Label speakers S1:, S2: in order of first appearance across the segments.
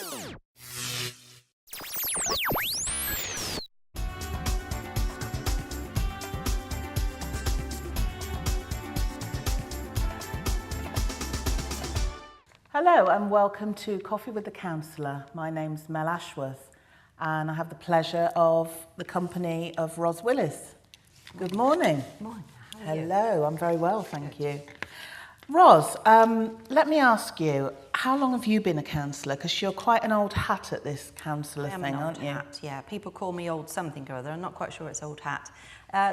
S1: Hello and welcome to Coffee with the Councillor. My name's Mel Ashworth and I have the pleasure of the company of Roz Willis. Good morning.
S2: Morning. How are you?
S1: Hello, I'm very well, thank you. Roz, let me ask you, how long have you been a councillor? Because you're quite an old hat at this councillor thing, aren't you?
S2: Hat, yeah. People call me old something or other. I'm not quite sure it's old hat.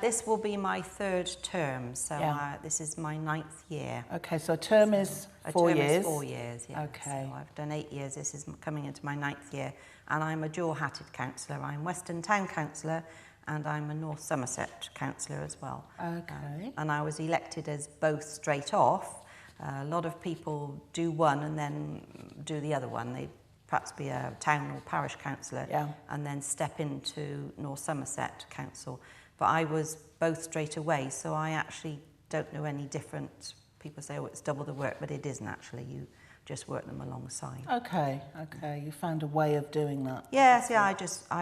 S2: This will be my third term, so this is my 9th year.
S1: Okay, so a term is 4 years?
S2: A term is 4 years, yeah.
S1: Okay.
S2: So I've done 8 years. This is coming into my 9th year. And I'm a dual-hatted councillor. I'm Weston Town Councillor and I'm a North Somerset councillor as well.
S1: Okay.
S2: And I was elected as both straight off. A lot of people do one and then do the other one. They perhaps be a town or parish councillor and then step into North Somerset Council. But I was both straight away, so I actually don't know any different. People say, oh, it's double the work, but it isn't actually. You just work them alongside.
S1: Okay, okay. You found a way of doing that.
S2: Yes, yeah, I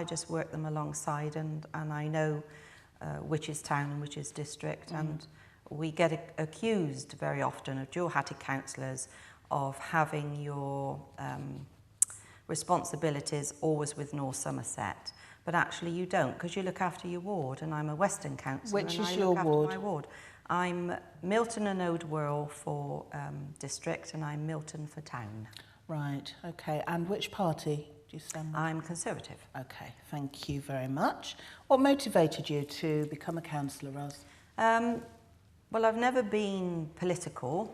S2: just work them alongside and I know which is town and which is district. And we get accused very often of dual-hatted councillors of having your responsibilities always with North Somerset. But actually you don't, because you look after your ward, and I'm a Western councillor.
S1: Which
S2: and
S1: is
S2: I
S1: your
S2: look after
S1: ward?
S2: my ward. I'm Milton and Ode Wirral for district, and I'm Milton for town.
S1: Right, okay. And which party do you stand with?
S2: I'm Conservative.
S1: Okay, thank you very much. What motivated you to become a councillor, Roz?
S2: Well, I've never been political.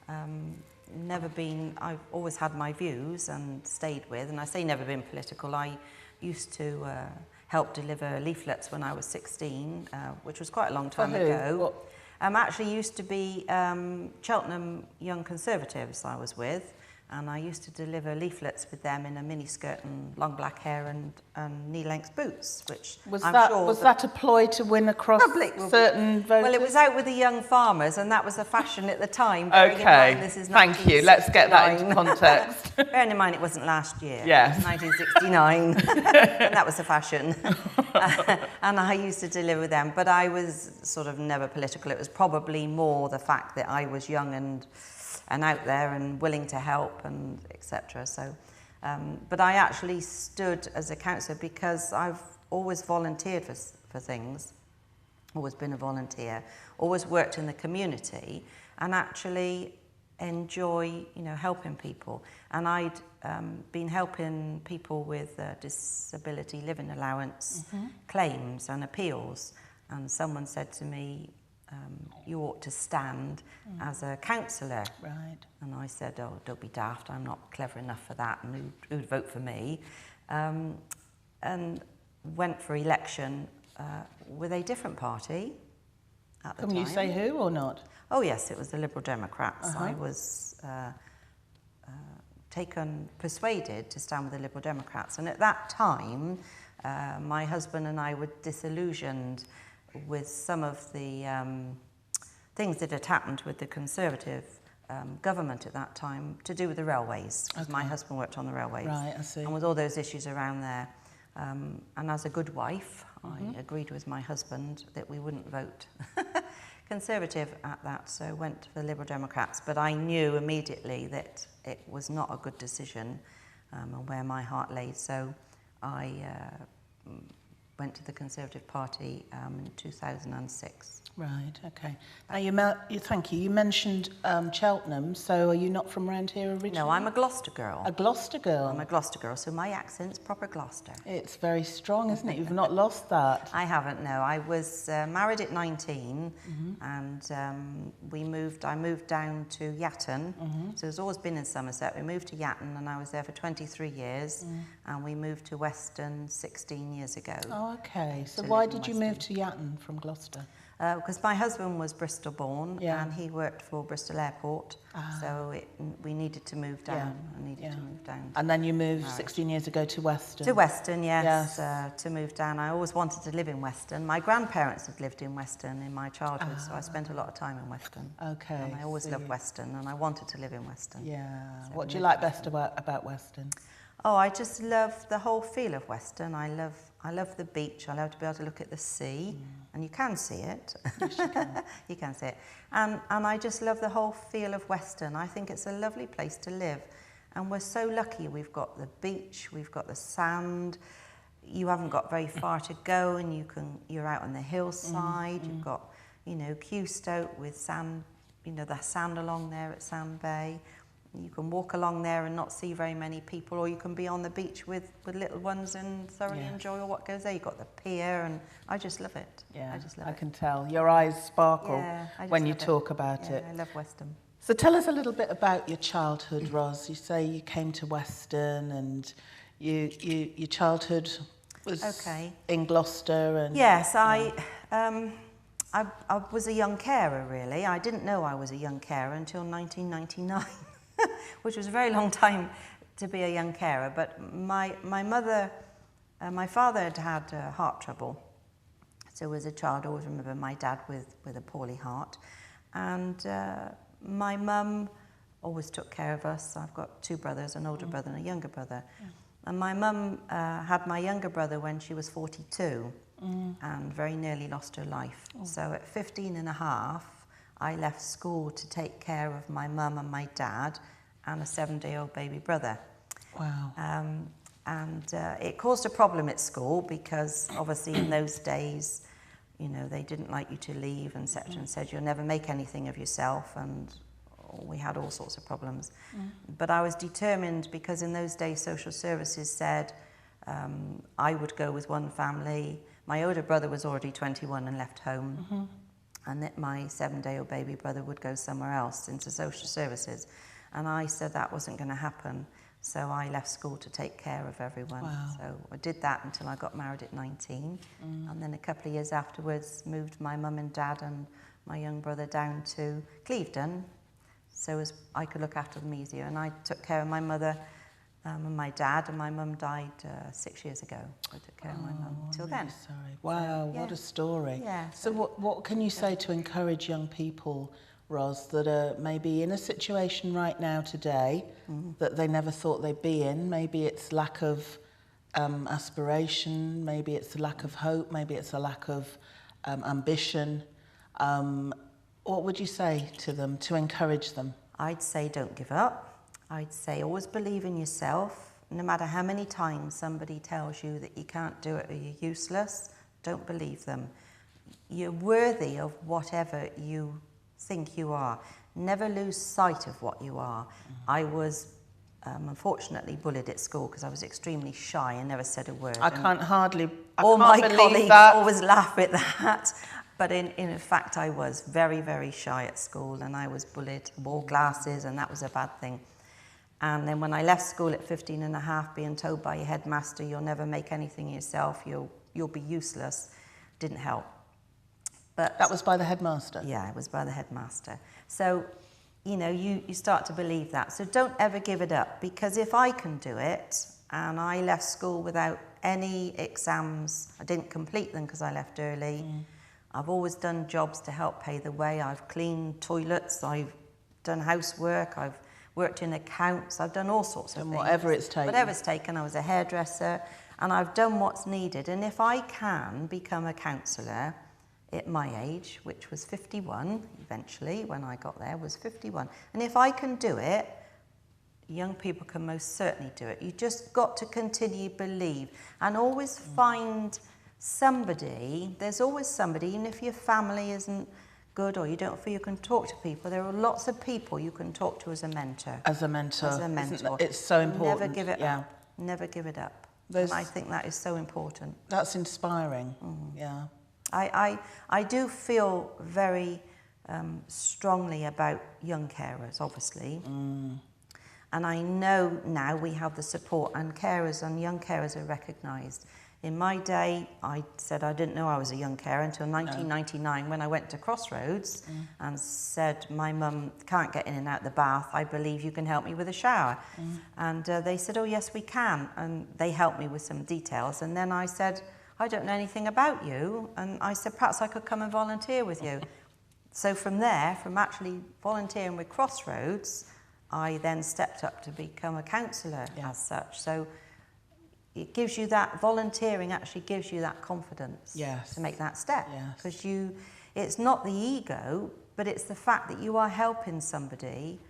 S2: I've always had my views and stayed with, and I say never been political. I used to help deliver leaflets when I was 16, which was quite a long time ago. Actually used to be Cheltenham Young Conservatives I was with, and I used to deliver leaflets with them in a miniskirt and long black hair and knee-length boots, which
S1: was that a ploy to win across certain voters?
S2: Well, it was out with the young farmers, and that was a fashion at the time.
S1: Okay,
S2: this is
S1: thank you. Let's get that into context.
S2: Bearing in mind it wasn't last year.
S1: Yes.
S2: It was 1969, and that was the fashion. And I used to deliver them, but I was sort of never political. It was probably more the fact that I was young and out there and willing to help and etc. So, but I actually stood as a councillor because I've always volunteered for things, always been a volunteer, always worked in the community, and actually enjoy, helping people. And I'd been helping people with disability living allowance claims and appeals, and someone said to me, you ought to stand as a councillor.
S1: Right.
S2: And I said, oh, don't be daft, I'm not clever enough for that, and who'd vote for me? And went for election with a different party at the time.
S1: Can you say who or not?
S2: Oh yes, it was the Liberal Democrats. I was persuaded to stand with the Liberal Democrats. And at that time, my husband and I were disillusioned with some of the things that had happened with the Conservative government at that time to do with the railways. Because my husband worked on the railways.
S1: Right, I see.
S2: And with all those issues around there. And as a good wife, I agreed with my husband that we wouldn't vote Conservative at that, so went for the Liberal Democrats. But I knew immediately that it was not a good decision and where my heart lay. So I went to the Conservative Party in 2006.
S1: Right, okay. Now, thank you. You mentioned Cheltenham, so are you not from around here originally?
S2: No, I'm a Gloucester girl.
S1: A Gloucester girl?
S2: I'm a Gloucester girl, so my accent's proper Gloucester.
S1: It's very strong, isn't it? You've not lost that.
S2: I haven't, no. I was married at 19 and I moved down to Yatton. So it's always been in Somerset. We moved to Yatton and I was there for 23 years and we moved to Weston 16 years ago.
S1: Oh, okay. So why did you move to Yatton from Gloucester?
S2: Because my husband was Bristol born and he worked for Bristol Airport, so we needed to move down. I needed to move down.
S1: And then you moved 16 years ago to Weston?
S2: To Weston, yes. To move down. I always wanted to live in Weston. My grandparents had lived in Weston in my childhood, so I spent a lot of time in Weston.
S1: Okay.
S2: And I always loved Weston, and I wanted to live in Weston.
S1: Yeah.
S2: So
S1: what do you like best about Weston?
S2: Oh, I just love the whole feel of Weston. I love the beach. I love to be able to look at the sea, and you can see it.
S1: Yes, you can.
S2: You can see it. And I just love the whole feel of Weston. I think it's a lovely place to live. And we're so lucky. We've got the beach, we've got the sand. You haven't got very far to go, and you're out on the hillside. You've got, you know, Qstoke with sand, you know, the sand along there at Sand Bay. You can walk along there and not see very many people, or you can be on the beach with little ones and thoroughly enjoy what goes there. You've got the pier, and I just love it.
S1: Yeah,
S2: I just love
S1: I
S2: it.
S1: can tell. Your eyes sparkle when you
S2: love it.
S1: talk about it.
S2: I love Weston.
S1: So tell us a little bit about your childhood, Roz. You say you came to Weston, and your childhood was in Gloucester. And
S2: yes, I was a young carer, really. I didn't know I was a young carer until 1999. Which was a very long time to be a young carer. But my father had heart trouble. So as a child, I always remember my dad with a poorly heart. And my mum always took care of us. I've got two brothers, an older brother and a younger brother. And my mum had my younger brother when she was 42 and very nearly lost her life. So at 15 and a half, I left school to take care of my mum and my dad and a 7-day-old baby brother.
S1: Wow.
S2: And it caused a problem at school because obviously in those days, you know, they didn't like you to leave, and said you'll never make anything of yourself, and we had all sorts of problems. But I was determined because in those days social services said I would go with one family. My older brother was already 21 and left home. And that my 7-day-old baby brother would go somewhere else into social services. And I said that wasn't going to happen. So I left school to take care of everyone.
S1: Wow.
S2: So I did that until I got married at 19. And then a couple of years afterwards, moved my mum and dad and my young brother down to Clevedon, so as I could look after them easier. And I took care of my mother and my dad, and my mum died 6 years ago. I took care of my mum till then.
S1: Sorry. Wow,
S2: So,
S1: what a story.
S2: Yeah.
S1: So what can you say to encourage young people, Roz, that are maybe in a situation right now today that they never thought they'd be in? Maybe it's lack of aspiration, maybe it's a lack of hope, maybe it's a lack of ambition. What would you say to them to encourage them?
S2: I'd say don't give up. I'd say always believe in yourself. No matter how many times somebody tells you that you can't do it or you're useless, don't believe them. You're worthy of whatever you think you are. Never lose sight of what you are. I was unfortunately bullied at school because I was extremely shy and never said a word.
S1: I can't
S2: All my
S1: believe
S2: colleagues
S1: that.
S2: always laugh at that. But in fact, I was very, very shy at school, and I was bullied, wore glasses, and that was a bad thing. And then when I left school at 15 and a half, being told by your headmaster, you'll never make anything yourself, you'll be useless, didn't help. But
S1: That was by the headmaster?
S2: yeah, it was by the headmaster. So, you know, you start to believe that. So don't ever give it up, because if I can do it, and I left school without any exams, I didn't complete them because I left early. I've always done jobs to help pay the way. I've cleaned toilets, I've done housework, I've worked in accounts, I've done all sorts of things.
S1: Whatever it's taken.
S2: Whatever it's taken. I was a hairdresser, and I've done what's needed. And if I can become a councillor at my age, which was 51 eventually when I got there, was 51. And if I can do it, young people can most certainly do it. You just got to continue to believe and always find somebody. There's always somebody, even if your family isn't good or you don't feel you can talk to people, there are lots of people you can talk to as a mentor.
S1: As a mentor.
S2: As a mentor.
S1: It's so important.
S2: Never give it up. Never give it up. And I think that is so important.
S1: That's inspiring. Yeah.
S2: I do feel very strongly about young carers, obviously. And I know now we have the support, and carers and young carers are recognised. In my day, I said I didn't know I was a young carer until 1999 when I went to Crossroads and said, my mum can't get in and out the bath, I believe you can help me with a shower. And they said, oh yes we can, and they helped me with some details. And then I said, I don't know anything about you, and I said perhaps I could come and volunteer with you. So from there, from actually volunteering with Crossroads, I then stepped up to become a councillor
S1: Yeah.
S2: as such. So it gives you that, volunteering actually gives you that confidence
S1: Yes.
S2: to make that step.
S1: Yes.
S2: Because it's not the ego, but it's the fact that you are helping somebody.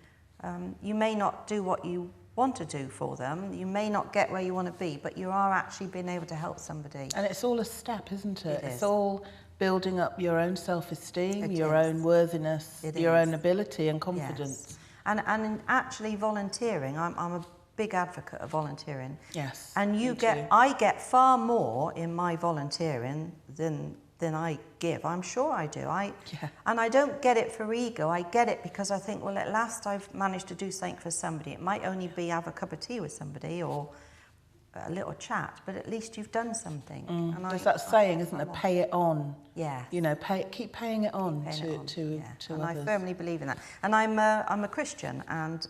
S2: You may not do what you want to do for them, you may not get where you want to be, but you are actually being able to help somebody.
S1: And it's all a step, isn't it?
S2: It
S1: It's
S2: is.
S1: all building up your own self-esteem,
S2: It
S1: your
S2: is.
S1: own worthiness,
S2: It
S1: your
S2: is.
S1: own ability and confidence.
S2: Yes. And in actually volunteering, I'm a big advocate of volunteering.
S1: Yes.
S2: And I get far more in my volunteering than I give. I'm sure I do. And I don't get it for ego. I get it because I think, well, at last I've managed to do something for somebody. It might only be have a cup of tea with somebody or a little chat, but at least you've done something. And
S1: There's that saying, isn't there? Pay it on.
S2: Yeah.
S1: You know, keep paying it on to
S2: And I
S1: others.
S2: firmly believe in that. And I'm a Christian, and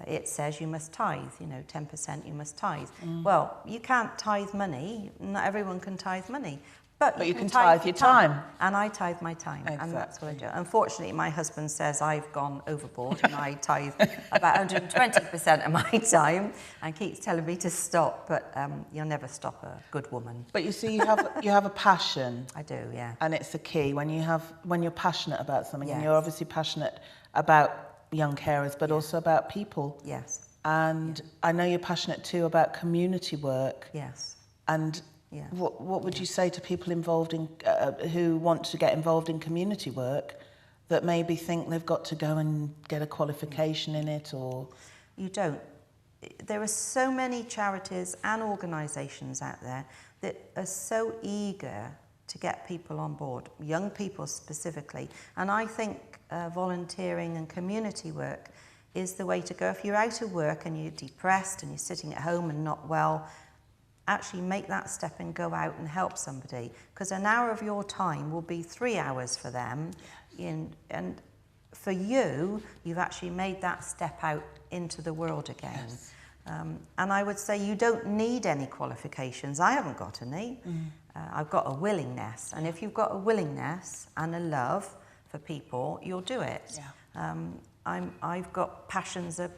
S2: it says you must tithe, 10% you must tithe. Well, you can't tithe money. Not everyone can tithe money. But
S1: you can tithe your time.
S2: And I tithe my time.
S1: Exactly.
S2: And that's what I do. Unfortunately, my husband says I've gone overboard and I tithe about 120% of my time and keeps telling me to stop. But you'll never stop a good woman.
S1: But you see, you have a passion.
S2: I do, yeah.
S1: And it's the key when you're passionate about something, and
S2: Yes.
S1: you're obviously passionate about young carers, but also about people.
S2: Yes.
S1: And I know you're passionate too about community work.
S2: Yes.
S1: And
S2: Yeah.
S1: what would you say to people involved in who want to get involved in community work that maybe think they've got to go and get a qualification in it, or
S2: You don't. There are so many charities and organisations out there that are so eager to get people on board, young people specifically. And I think volunteering and community work is the way to go. If you're out of work and you're depressed and you're sitting at home and not well, actually make that step and go out and help somebody. Because an hour of your time will be 3 hours for them. And for you, you've actually made that step out into the world again.
S1: Yes.
S2: And I would say you don't need any qualifications. I haven't got any. I've got a willingness. And if you've got a willingness and a love for people, you'll do it.
S1: Yeah.
S2: I've got passions of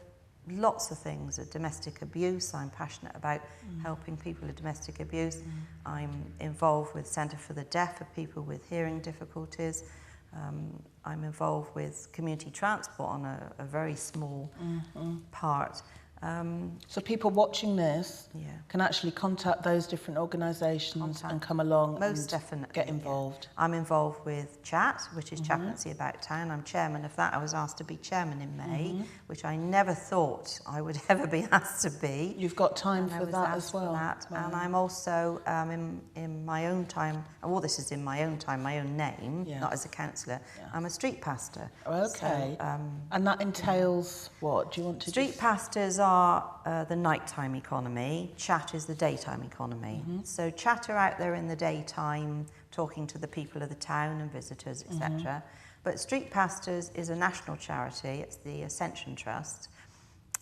S2: lots of things. Domestic abuse, I'm passionate about helping people with domestic abuse. I'm involved with Centre for the Deaf for people with hearing difficulties. I'm involved with community transport on a very small part.
S1: So people watching this
S2: Yeah.
S1: can actually contact those different organisations and come along
S2: Most
S1: and
S2: definitely,
S1: get
S2: yeah.
S1: involved.
S2: I'm involved with CHAT, which is Chaplaincy About Town. I'm chairman of that. I was asked to be chairman in May, which I never thought I would ever be asked to be.
S1: You've got time
S2: And I
S1: for
S2: was
S1: that
S2: asked
S1: as well.
S2: for that.
S1: Wow.
S2: And I'm also in my own time, well, this is in my own time, my own name,
S1: Yeah.
S2: not as a councillor.
S1: Yeah.
S2: I'm a street pastor.
S1: Okay.
S2: So,
S1: And that entails what? Do you want to
S2: street
S1: just...
S2: pastors are the nighttime economy. Chat is the daytime economy. So Chat are out there in the daytime talking to the people of the town and visitors, etc. But Street Pastors is a national charity. It's the Ascension Trust.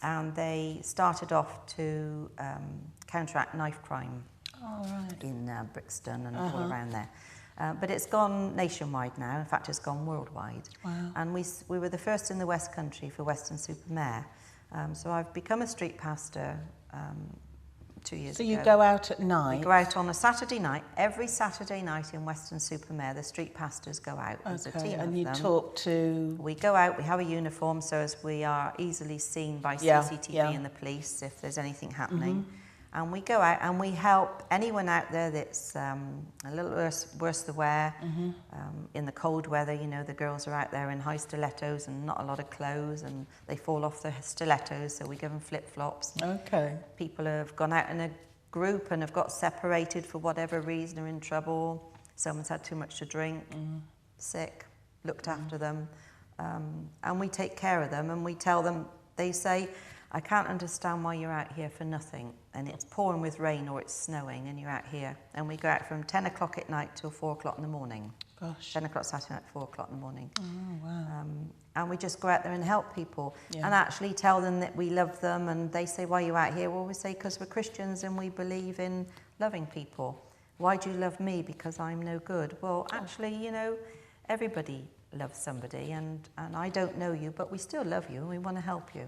S2: And they started off to counteract knife crime in Brixton and all around there. But it's gone nationwide now. In fact, it's gone worldwide.
S1: Wow.
S2: And we were the first in the West Country for Weston-super-Mare. So I've become a street pastor 2 years ago.
S1: So you go out at night?
S2: We go out on a Saturday night. Every Saturday night in Weston-super-Mare, the street pastors go out. There's a team
S1: and
S2: of
S1: you
S2: them.
S1: talk to...
S2: We go out, we have a uniform so as we are easily seen by CCTV and the police if there's anything happening. And we go out and we help anyone out there that's a little worse the wear. In the cold weather, you know, the girls are out there in high stilettos and not a lot of clothes and they fall off the stilettos, so we give them flip-flops.
S1: Okay.
S2: People have gone out in a group and have got separated for whatever reason, are in trouble. Someone's had too much to drink, sick, looked after them. And we take care of them and we tell them, they say, I can't understand why you're out here for nothing. And it's pouring with rain or it's snowing and you're out here. And we go out from 10 o'clock at night till 4 o'clock in the morning.
S1: Gosh.
S2: 10 o'clock Saturday night, 4 o'clock in the morning.
S1: Oh, wow.
S2: And we just go out there and help people and actually tell them that we love them. And they say, why are you out here? Well, we say, because we're Christians and we believe in loving people. Why do you love me? Because I'm no good. Well, actually, you know, everybody love somebody and I don't know you, but we still love you and we want to help you.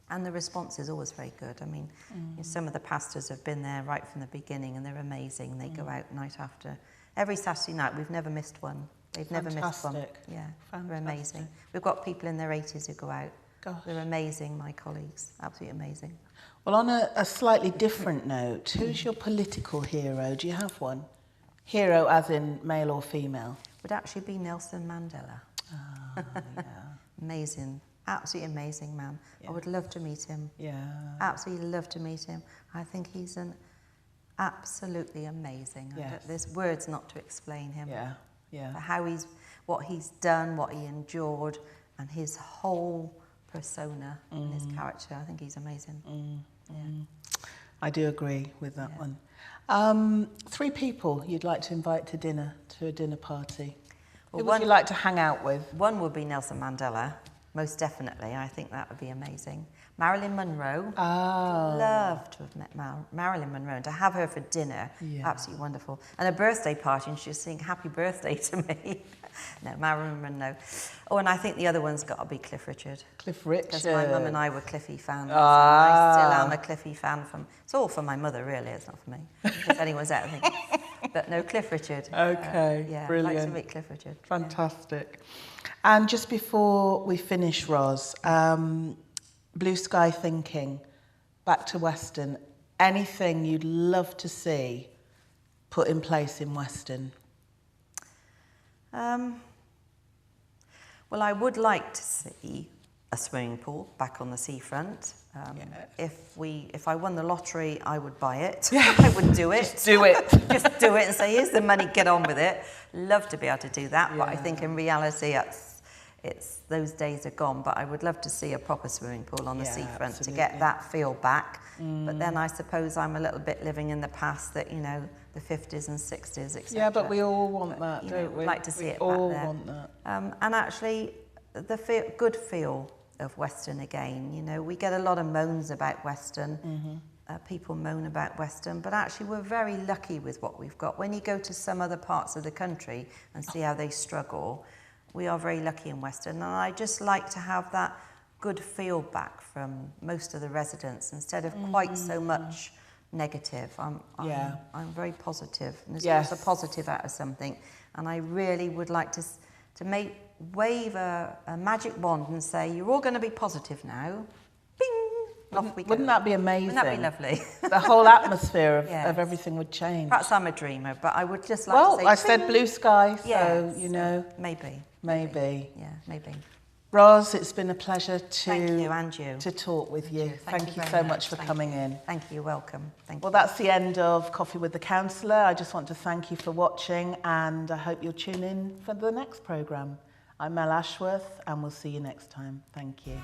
S2: And the response is always very good. I mean, you know, some of the pastors have been there right from the beginning and they're amazing. They go out night after. Every Saturday night, we've never missed one. They've never missed one. Yeah, they're amazing. We've got people in their 80s who go out.
S1: Gosh.
S2: They're amazing, my colleagues. Absolutely amazing.
S1: Well, on a slightly different note, who's your political hero? Do you have one? Hero as in male or female?
S2: Would actually be Nelson Mandela.
S1: Oh, yeah.
S2: Amazing. Absolutely amazing man.
S1: Yeah.
S2: I would love to meet him.
S1: Yeah.
S2: Absolutely love to meet him. I think he's an absolutely amazing.
S1: Yes.
S2: There's words not to explain him.
S1: Yeah, yeah.
S2: But what he's done, what he endured, and his whole persona and his character. I think he's amazing. Yeah.
S1: I do agree with that one. 3 people you'd like to invite to dinner, to a dinner party.
S2: Well,
S1: Who would you like to hang out with?
S2: One would be Nelson Mandela, most definitely. I think that would be amazing. Marilyn Monroe.
S1: Oh.
S2: Love to have met Marilyn Monroe and to have her for dinner.
S1: Yeah.
S2: Absolutely wonderful. And a birthday party and she was saying happy birthday to me. No, Marilyn Monroe. Oh, and I think the other one's got to be Cliff Richard.
S1: Cliff Richard.
S2: Because my mum and I were Cliffy fans.
S1: Ah.
S2: And I still am a Cliffy fan. It's all for my mother, really. It's not for me. If anyone's out thinking. But no, Cliff Richard.
S1: Okay,
S2: yeah,
S1: brilliant.
S2: I'd like to meet Cliff Richard.
S1: Fantastic. Yeah. And just before we finish, Roz, blue sky thinking, back to Weston, anything you'd love to see put in place in Weston?
S2: Well, I would like to see a swimming pool back on the seafront. If I won the lottery, I would buy it. I would do it.
S1: Just do it.
S2: Just do it and say, here's the money, get on with it. Love to be able to do that, but I think in reality, it's those days are gone. But I would love to see a proper swimming pool on the seafront to get that feel back. But then I suppose I'm a little bit living in the past that, you know, the 50s and 60s, etc.
S1: Yeah, but we all want that, don't we?
S2: We'd like to see it back
S1: all
S2: there.
S1: Want that.
S2: And actually, the good feel of Weston again. You know, we get a lot of moans about Weston. People moan about Weston, but actually we're very lucky with what we've got. When you go to some other parts of the country and see how they struggle, we are very lucky in Weston. And I just like to have that good feel back from most of the residents instead of quite so much negative. I'm very positive. And there's always a positive out of something. And I really would like to wave a magic wand and say, you're all going to be positive now. Bing! Off we go.
S1: Wouldn't that be amazing?
S2: Wouldn't that be lovely?
S1: The whole atmosphere of everything would change.
S2: Perhaps I'm a dreamer, but I would just like to say...
S1: Well, I said blue sky, so,
S2: yes,
S1: you know...
S2: Maybe.
S1: Yeah,
S2: maybe.
S1: Roz, it's been a pleasure
S2: Thank you, and you.
S1: to talk with you. Thank you
S2: very
S1: so much for
S2: Thank
S1: coming
S2: you.
S1: in.
S2: Thank you, welcome. Thank
S1: Well,
S2: you.
S1: that's the end of Coffee with the Councillor. I just want to thank you for watching and I hope you'll tune in for the next programme. I'm Mel Ashworth and we'll see you next time. Thank you.